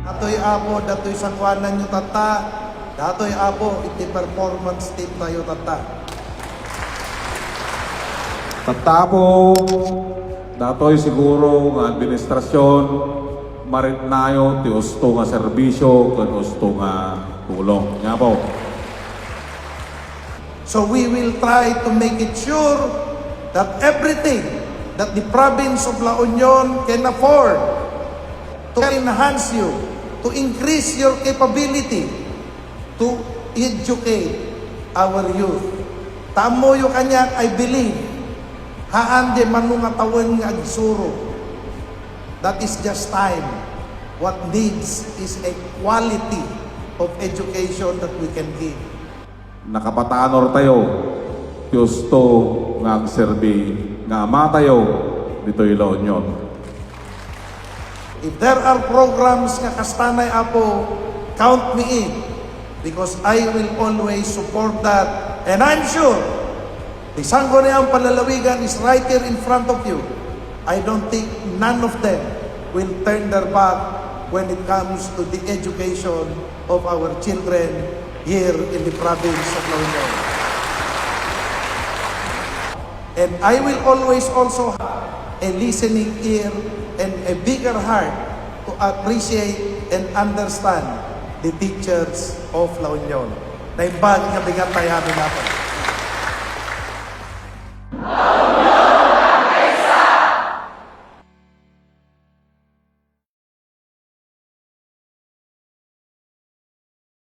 Datoy apo, datoy sangwanan nyo tata. Datoy apo, iti performance team tayo tata. Tatapo, datoy siguro ng administrasyon, maritnayo, ti usto nga serbisyo, kan usto nga tulong. Nga po. So we will try to make it sure that everything that the province of La Union can afford to enhance you, to increase your capability, to educate our youth. Tamo yung kanya, I believe, haan di manungatawan nga agsuro. That is just time. What needs is a quality of education that we can give. Nakapatanor tayo, ti usto nga agserbi, nga ama tayo, dito'y La Union. If there are programs nga kastanay apo, count me in because I will always support that. And I'm sure, the Sangguniang Palalawigan is right here in front of you. I don't think none of them will turn their back when it comes to the education of our children here in the province of La Union. And I will always also have a listening ear and a bigger heart to appreciate and understand the teachers of La Union. Naimbag nga bigat tayo natin.